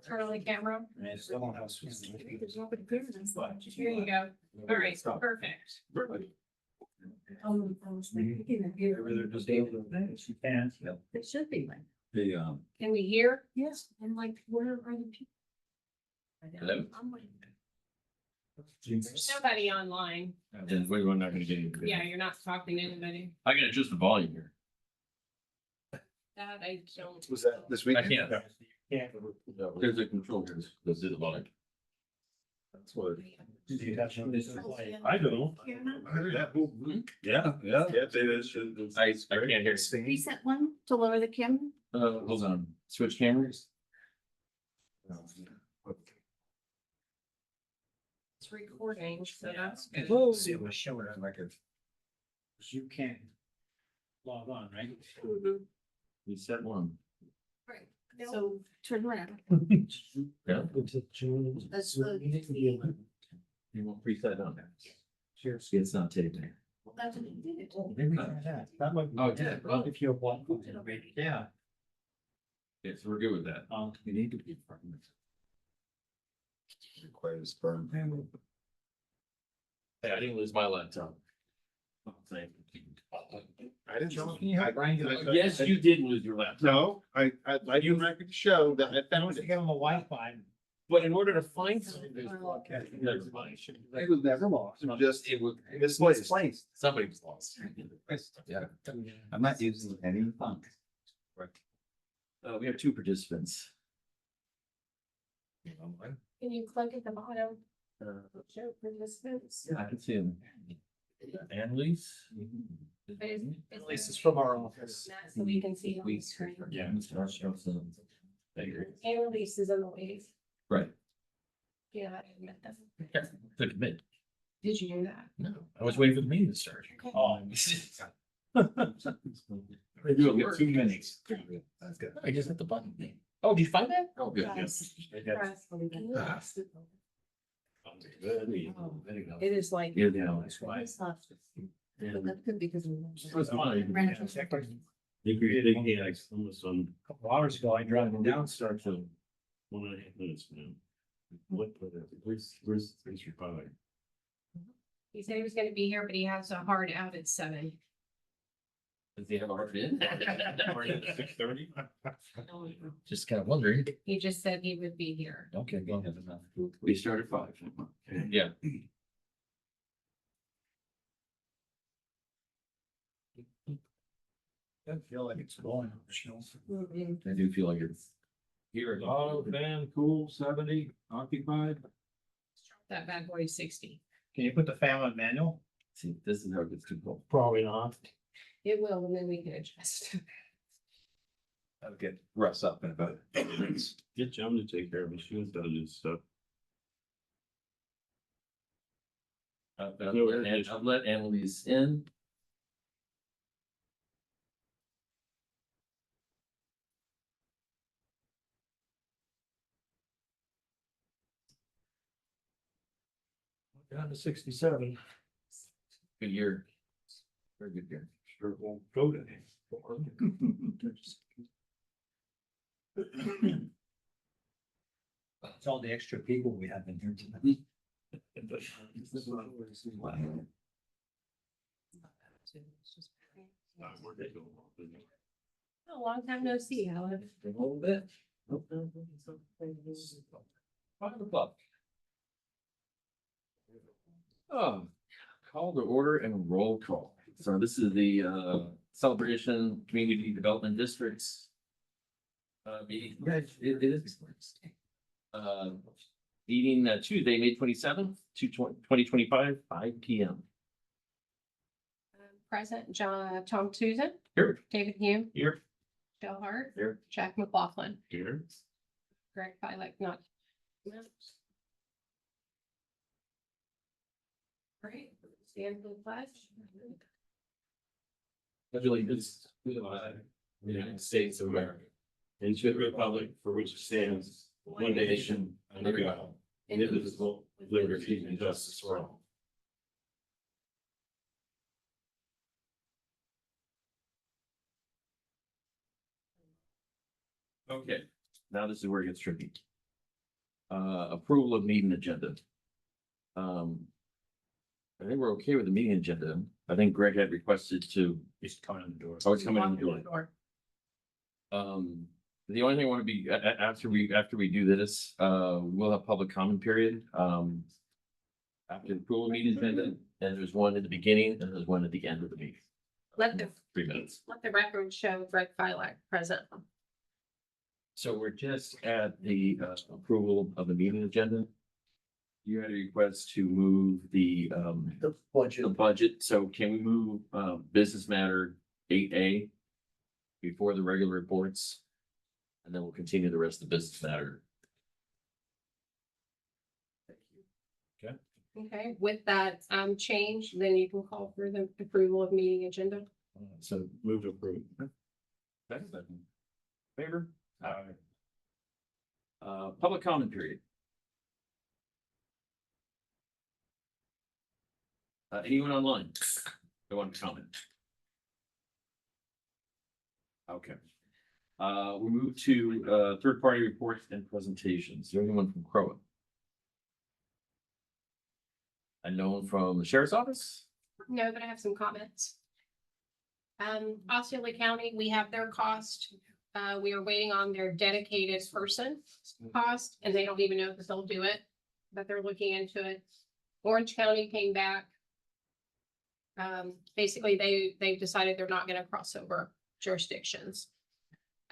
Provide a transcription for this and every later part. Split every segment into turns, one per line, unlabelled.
Turn on the camera.
And it's still on house.
Here you go. All right, perfect.
She can.
It should be like,
The,
Can we hear?
yes, and like, where are the people?
Hello?
I'm like,
There's nobody online.
then we're not gonna get any.
Yeah, you're not talking to anybody.
I can adjust the volume here.
That I don't.
Was that this
I
weekend?
can't.
Yeah.
There's a control here. Let's do the volume.
That's what.
Do you have some- this is like-
I don't. Yeah, yeah. Yeah, it is.
I can't hear.
reset one to lower the camera.
Hold on. Switch cameras.
It's recording, so that's good.
See, it was showing on record. You can't log on, right?
We set one.
Right.
So turn around.
Yeah.
That's the.
You won't preset on that.
Sure.
It's not taping.
Well, that's what you did.
Maybe try that. That might.
Oh, yeah, well.
If you're one. Yeah.
Yes, we're good with that.
We need to be.
Requires burn.
Hey, I didn't lose my laptop.
I didn't.
Yes, you did lose your laptop.
No, I'd like you record to show that I found it.
Give them a Wi-Fi.
But in order to find something,
It was never lost. It was just,
it was
misplaced.
somebody was lost.
Yeah. I'm not using any funk.
We have two participants.
Can you click at the bottom? Show participants.
Yeah, I can see him. Annalise?
This is from our office.
So we can see on the screen.
Yeah.
Annalise is on the wave.
Right.
Yeah, I admit that.
Yeah, took a bit.
Did you do that?
No, I was waiting for the meeting to start.
Okay.
Oh.
They do get 2 minutes.
That's good. I just hit the button. Oh, did you find that? Oh, good, good.
It is like.
Yeah, that's why.
But that's good because.
It was fine.
If you're getting here, like almost on
A couple hours ago, I drove down.
down start to 1.5 minutes now. Where's your father?
He said he was gonna be here, but he has a hard out at 7.
Does he have a hard in?
6:30?
Just kind of wondering.
He just said he would be here.
Okay, go ahead. We start at 5. Yeah.
I feel like it's going.
I do feel like it's.
Here, auto, fan, cool, 70, occupied.
That bad boy is 60.
Can you put the fan on manual?
See, this is how it gets too cold.
Probably not.
It will, and then we can adjust.
I'll get Russ up in about 8 minutes.
Get John to take care of it. She was done his stuff.
I'll let Annalise in.
Down to 67.
Good year. Very good year.
Sure won't go to him.
It's all the extra people we have in here tonight.
A long time no see, Helen.
A little bit. 5 o'clock. Oh, call to order and roll call. So this is the Celebration Community Development Districts. Meeting, yeah, it is. Meeting Tuesday, May 27th, 2025, 5 p.m.
Present, Tom Susan,
Here.
David Hume,
Here.
Joe Hart,
Here.
Jack McLaughlin,
Here.
Greg Pilak, not. Great, stand for the pledge.
Allegiance to the flag of the United States of America, and to the republic for which it stands, one nation, under God, indivisible, with liberty and justice for all.
Okay, now this is where it gets tricky. Approval of meeting agenda. I think we're okay with the meeting agenda. I think Greg had requested to,
It's coming in the door.
oh, it's coming in the
Walk
door. The only thing I want to be, after we do this, we'll have public comment period. After the approval of meeting agenda, and there's one at the beginning and there's one at the end of the meeting.
Let the,
3 minutes.
let the record show Greg Filak present.
So we're just at the approval of the meeting agenda. You had a request to move the budget, so can we move business matter 8A before the regular reports? And then we'll continue the rest of the business matter.
Okay, with that change, then you can call for the approval of meeting agenda.
So move to approve.
Favor? Public comment period. Anyone online? They want to comment? Okay. We move to third-party reports and presentations. Is there anyone from Crow? And no one from the sheriff's office?
No, but I have some comments. Osceola County, we have their cost. We are waiting on their dedicated person cost, and they don't even know if they'll do it, but they're looking into it. Orange County came back. Basically, they've decided they're not gonna cross over jurisdictions.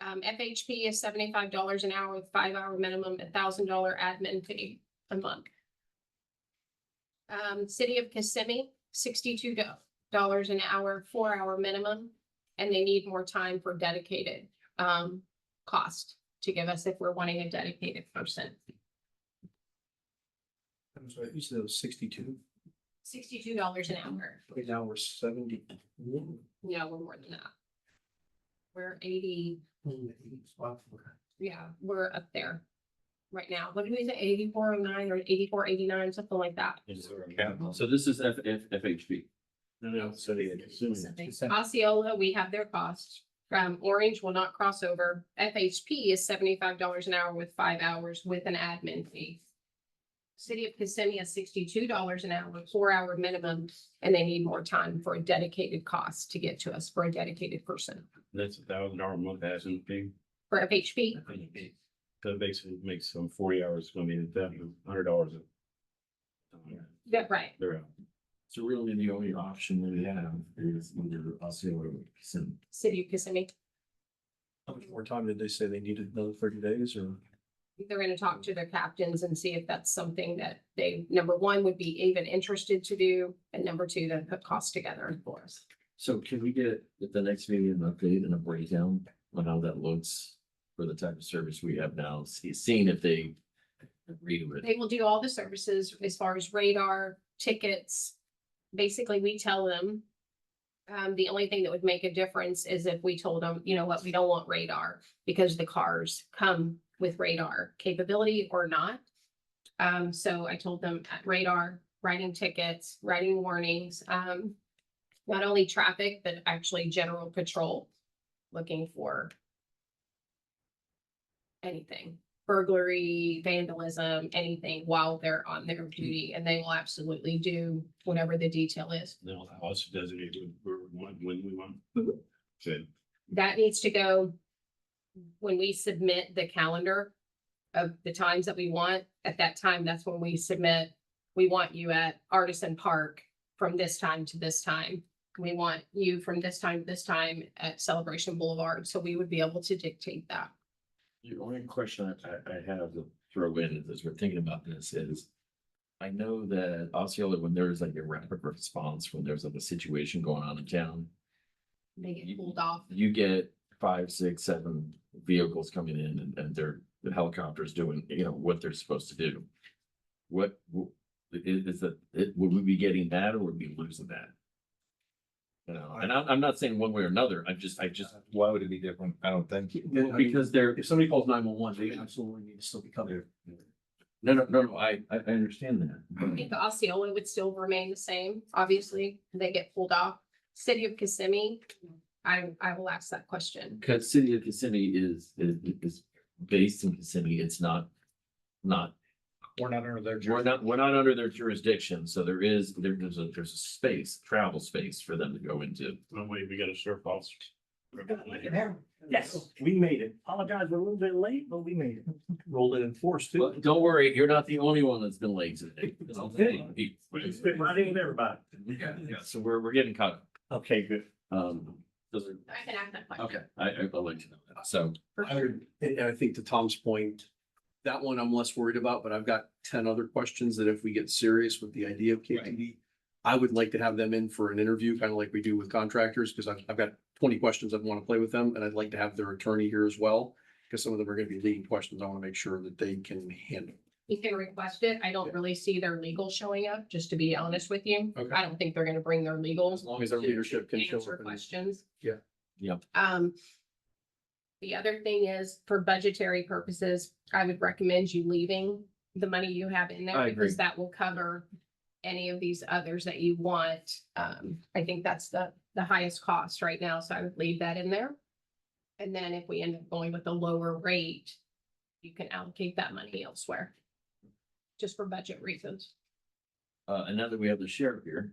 FHP is $75 an hour with 5-hour minimum, $1,000 admin fee a month. City of Kissimmee, $62 an hour, 4-hour minimum, and they need more time for dedicated cost to give us if we're wanting a dedicated person.
I'm sorry, you said it was 62,
$62 an hour.
right now we're 70.
No, we're more than that. We're 80, yeah, we're up there right now. What did we say, 8409 or 8489, something like that.
So this is FHP.
No, so the.
Osceola, we have their cost. Orange will not cross over. FHP is $75 an hour with 5 hours with an admin fee. City of Kissimmee is $62 an hour, 4-hour minimum, and they need more time for a dedicated cost to get to us for a dedicated person.
That's $1,000 a month as in fee.
For FHP,
So it basically makes some 40 hours, it's gonna be $100.
that's right.
They're out.
So really the only option we have is either Osceola or Kissimmee.
City of Kissimmee.
How much more time did they say they needed? Another 30 days or?
They're gonna talk to their captains and see if that's something that they, number one, would be even interested to do, and number two, then put costs together for us.
So can we get at the next meeting an update and a breakdown on how that looks for the type of service we have now, seeing if they agree to it?
They will do all the services as far as radar, tickets. Basically, we tell them. The only thing that would make a difference is if we told them, you know what, we don't want radar because the cars come with radar capability or not. So I told them at radar, writing tickets, writing warnings, not only traffic, but actually general patrol, looking for anything, burglary, vandalism, anything while they're on their duty, and they will absolutely do whatever the detail is.
They'll allow us to designate when we want. So
That needs to go when we submit the calendar of the times that we want. At that time, that's when we submit, we want you at Artisan Park from this time to this time. We want you from this time to this time at Celebration Boulevard. So we would be able to dictate that.
The only question I have to throw in as we're thinking about this is, I know that Osceola, when there's like a rapid response, when there's like a situation going on in town,
They get pulled off.
you get 5, 6, 7 vehicles coming in and the helicopters doing, what they're supposed to do. What is that, would we be getting that or would we be losing that? And I'm not saying one way or another, I just,
Why would it be different? I don't think.
because they're,
If somebody calls 911, they absolutely need to still be covered.
no, I understand that.
I think the Osceola would still remain the same. Obviously, they get pulled off. City of Kissimmee, I will ask that question.
Because city of Kissimmee is based in Kissimmee, it's not.
We're not under their.
We're not under their jurisdiction, so there's a space, travel space for them to go into.
Oh, wait, we got a sheriff officer.
Yes, we made it. Apologize, we're a little bit late, but we made it. Rolled it in force too.
But don't worry, you're not the only one that's been late today.
Fit right in with everybody.
Yeah, so we're getting caught up.
Okay, good.
Those are,
I can ask that question.
okay, I'd like to know that, so.
I would, and I think to Tom's point, that one I'm less worried about, but I've got 10 other questions that if we get serious with the idea of KTD, I would like to have them in for an interview, kind of like we do with contractors, because I've got 20 questions I want to play with them, and I'd like to have their attorney here as well, because some of them are going to be leading questions I want to make sure that they can handle.
You can request it. I don't really see their legal showing up, just to be honest with you.
Okay.
I don't think they're gonna bring their legals.
As long as their leadership can show
Answer
up. and-
questions.
Yeah.
Yep.
The other thing is, for budgetary purposes, I would recommend you leaving the money you have in there,
I agree.
because that will cover any of these others that you want. I think that's the highest cost right now, so I would leave that in there. And then if we end up going with a lower rate, you can allocate that money elsewhere. Just for budget reasons.
And now that we have the sheriff here.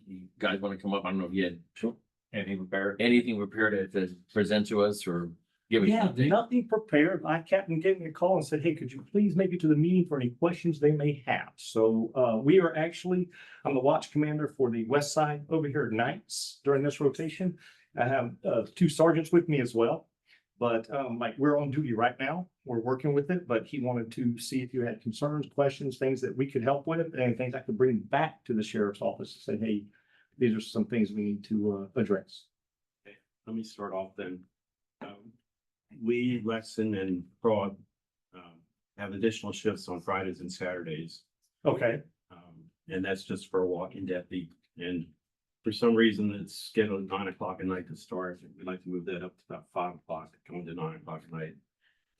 You guys want to come up? I don't know if you had anything prepared to present to us or give us. an
Yeah,
update?
nothing prepared. My captain gave me a call and said, hey, could you please make it to the meeting for any questions they may have? So we are actually, I'm the watch commander for the west side over here at nights during this rotation. I have two sergeants with me as well. But like we're on duty right now. We're working with it, but he wanted to see if you had concerns, questions, things that we could help with, and things I could bring back to the sheriff's office to say, hey, these are some things we need to address.
Let me start off then. We, Lexington and Fraud, have additional shifts on Fridays and Saturdays.
Okay,
And that's just for a walking deputy. And for some reason, it's scheduled at 9 o'clock at night to start. We'd like to move that up to about 5 o'clock, going to 9 o'clock at night.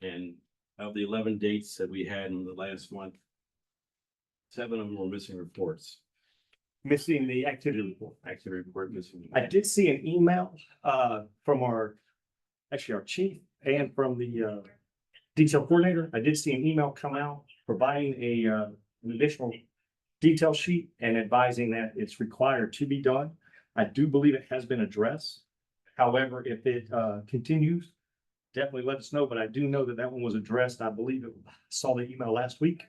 And of the 11 dates that we had in the last month, 7 of them were missing reports.
missing the activity report.
Activity report missing.
I did see an email from our chief and from the detail coordinator. I did see an email come out providing an additional detail sheet and advising that it's required to be done. I do believe it has been addressed. However, if it continues, definitely let us know, but I do know that that one was addressed. I believe it, saw the email last week.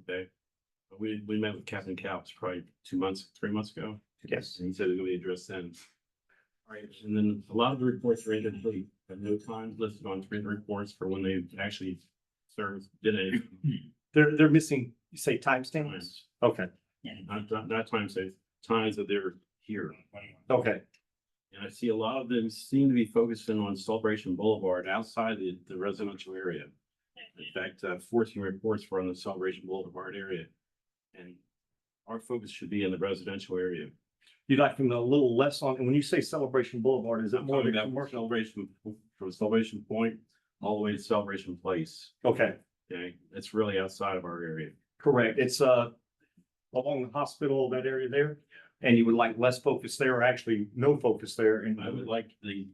Okay. We met with Captain Calps probably 3 months ago.
Yes.
And he said it was gonna be addressed then. All right, and then a lot of the reports are incomplete, have no times listed on written reports for when they actually served, did anything.
They're missing, you say timestamps?
Times,
Okay,
not times, times that they're here.
okay,
And I see a lot of them seem to be focusing on Celebration Boulevard outside the residential area. In fact, 14 reports were on the Celebration Boulevard area. And our focus should be in the residential area.
you'd like them a little less on, and when you say Celebration Boulevard, is it more
Talking
the
about
commercial?
Celebration, from Celebration Point all the way to Celebration Place.
Okay,
Okay, it's really outside of our area.
correct. It's along the hospital, that area there. And you would like less focus there, or actually no focus there, and
I would like the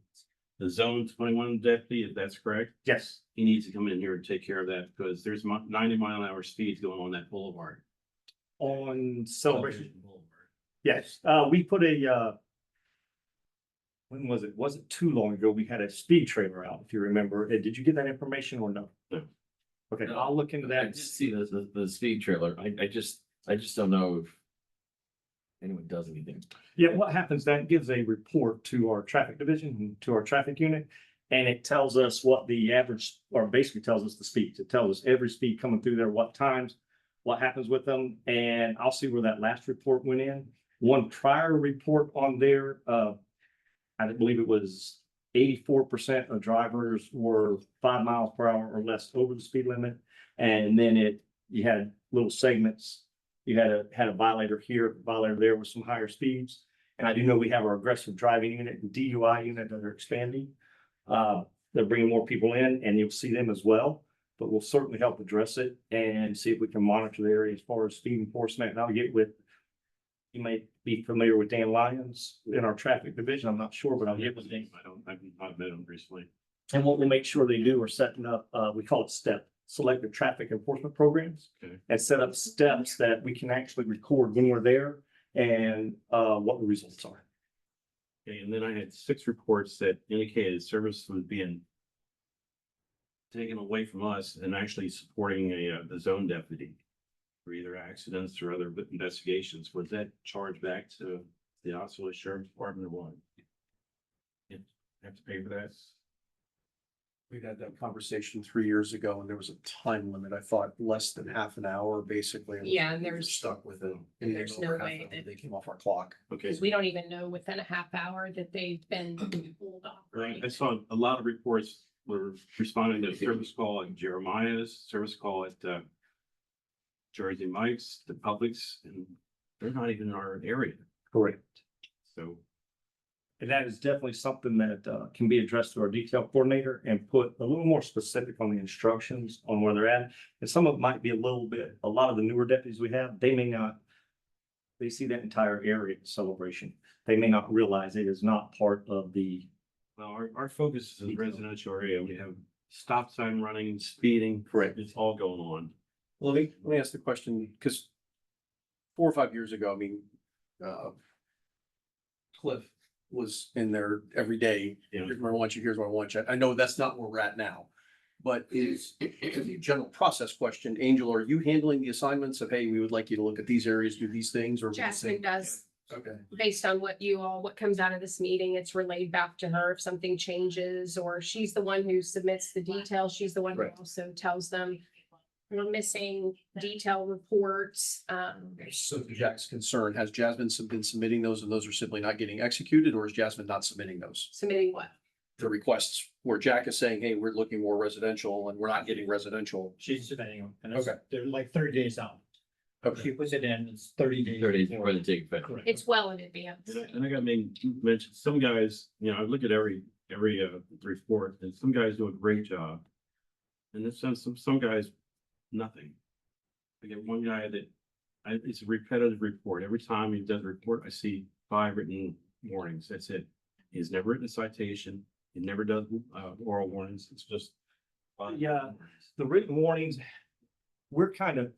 zone 21 deputy, if that's correct.
yes,
He needs to come in here and take care of that because there's 90-mile-an-hour speeds going on that boulevard.
on Celebration.
Boulevard.
Yes, we put a when was it? Wasn't too long ago. We had a speed trailer out, if you remember. Did you get that information or no?
No.
Okay, I'll look into
I
that.
just see the speed trailer. I just don't know if anyone does anything.
Yeah, what happens, that gives a report to our traffic division, to our traffic unit. And it tells us what the average, or basically tells us the speeds. It tells us every speed coming through there, what times, what happens with them. And I'll see where that last report went in. One prior report on there, I believe it was 84% of drivers were 5 miles per hour or less over the speed limit. And then you had little segments. You had a violator here, violator there with some higher speeds. And I do know we have our aggressive driving unit and DUI unit that are expanding. They're bringing more people in and you'll see them as well, but we'll certainly help address it and see if we can monitor the area as far as speed enforcement. And I'll get with, you may be familiar with Dan Lyons in our traffic division. I'm not sure, but I'll get with him.
I've not met him recently.
And what we'll make sure they do are setting up, we call it STEP, Selective Traffic Enforcement Programs.
Okay.
And set up steps that we can actually record when we're there and what the results are.
Okay, and then I had 6 reports that indicated service was being taken away from us and actually supporting the zone deputy for either accidents or other investigations. Was that charged back to the Osceola Sheriff's Department or what? Yeah, have to pay for that?
We had that conversation 3 years ago and there was a time limit. I thought less than half an hour, basically.
Yeah, and
we were
there's-
Stuck with it.
and there's no
Over half
way
an hour,
that-
They came off our clock.
Okay.
Because we don't even know within a half hour that they've been pulled off.
Right, I saw a lot of reports were responding to service call at Jeremiah's, service call at Jersey Mike's, the Publix, and they're not even in our area,
Correct.
so.
And that is definitely something that can be addressed through our detail coordinator and put a little more specific on the instructions on where they're at. And some of it might be a lot of the newer deputies we have, they may not, they see that entire area celebration. They may not realize it is not part of the,
Well, our focus is in the residential area. We have stop sign running, speeding.
Correct.
It's all going on.
Well, let me ask the question, because 4 or 5 years ago, I mean, Cliff was in there every day.
Yeah.
Here's what I want you, here's what I want you. I know that's not where we're at now. But is the general process question, Angel, are you handling the assignments of, hey, we would like you to look at these areas, do these things, or?
Jasmine does,
Okay.
based on what comes out of this meeting, it's relayed back to her if something changes, or she's the one who submits the details. She's the one who
Right.
also tells them we're missing detail reports.
So to Jack's concern, has Jasmine been submitting those and those are simply not getting executed, or is Jasmine not submitting those?
Submitting what?
The requests where Jack is saying, hey, we're looking more residential and we're not getting residential.
She's submitting them, and it's,
Okay.
they're like 30 days out.
Okay.
She puts it in, it's 30 days.
30
before.
before they take effect.
Correct.
It's well in advance.
And I got mentioned, some guys, I look at every report, and some guys do a great job. And then some guys, nothing. I get one guy that, it's a repetitive report. Every time he does a report, I see 5 written warnings. That's it. He's never written a citation. He never does oral warnings. It's just. 5
Yeah.
warnings.
the written warnings. We're kind of,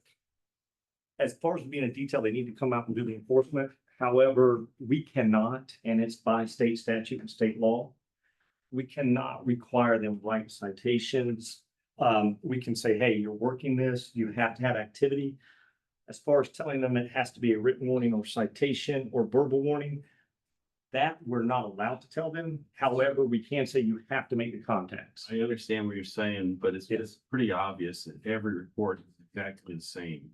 as far as being a detail, they need to come out and do the enforcement. However, we cannot, and it's by state statute and state law. We cannot require them write citations. We can say, hey, you're working this, you have to have activity. As far as telling them it has to be a written warning or citation or verbal warning, that we're not allowed to tell them. However, we can say you have to make the contacts.
I understand what you're saying, but it's
Yes.
pretty obvious that every report is exactly the same.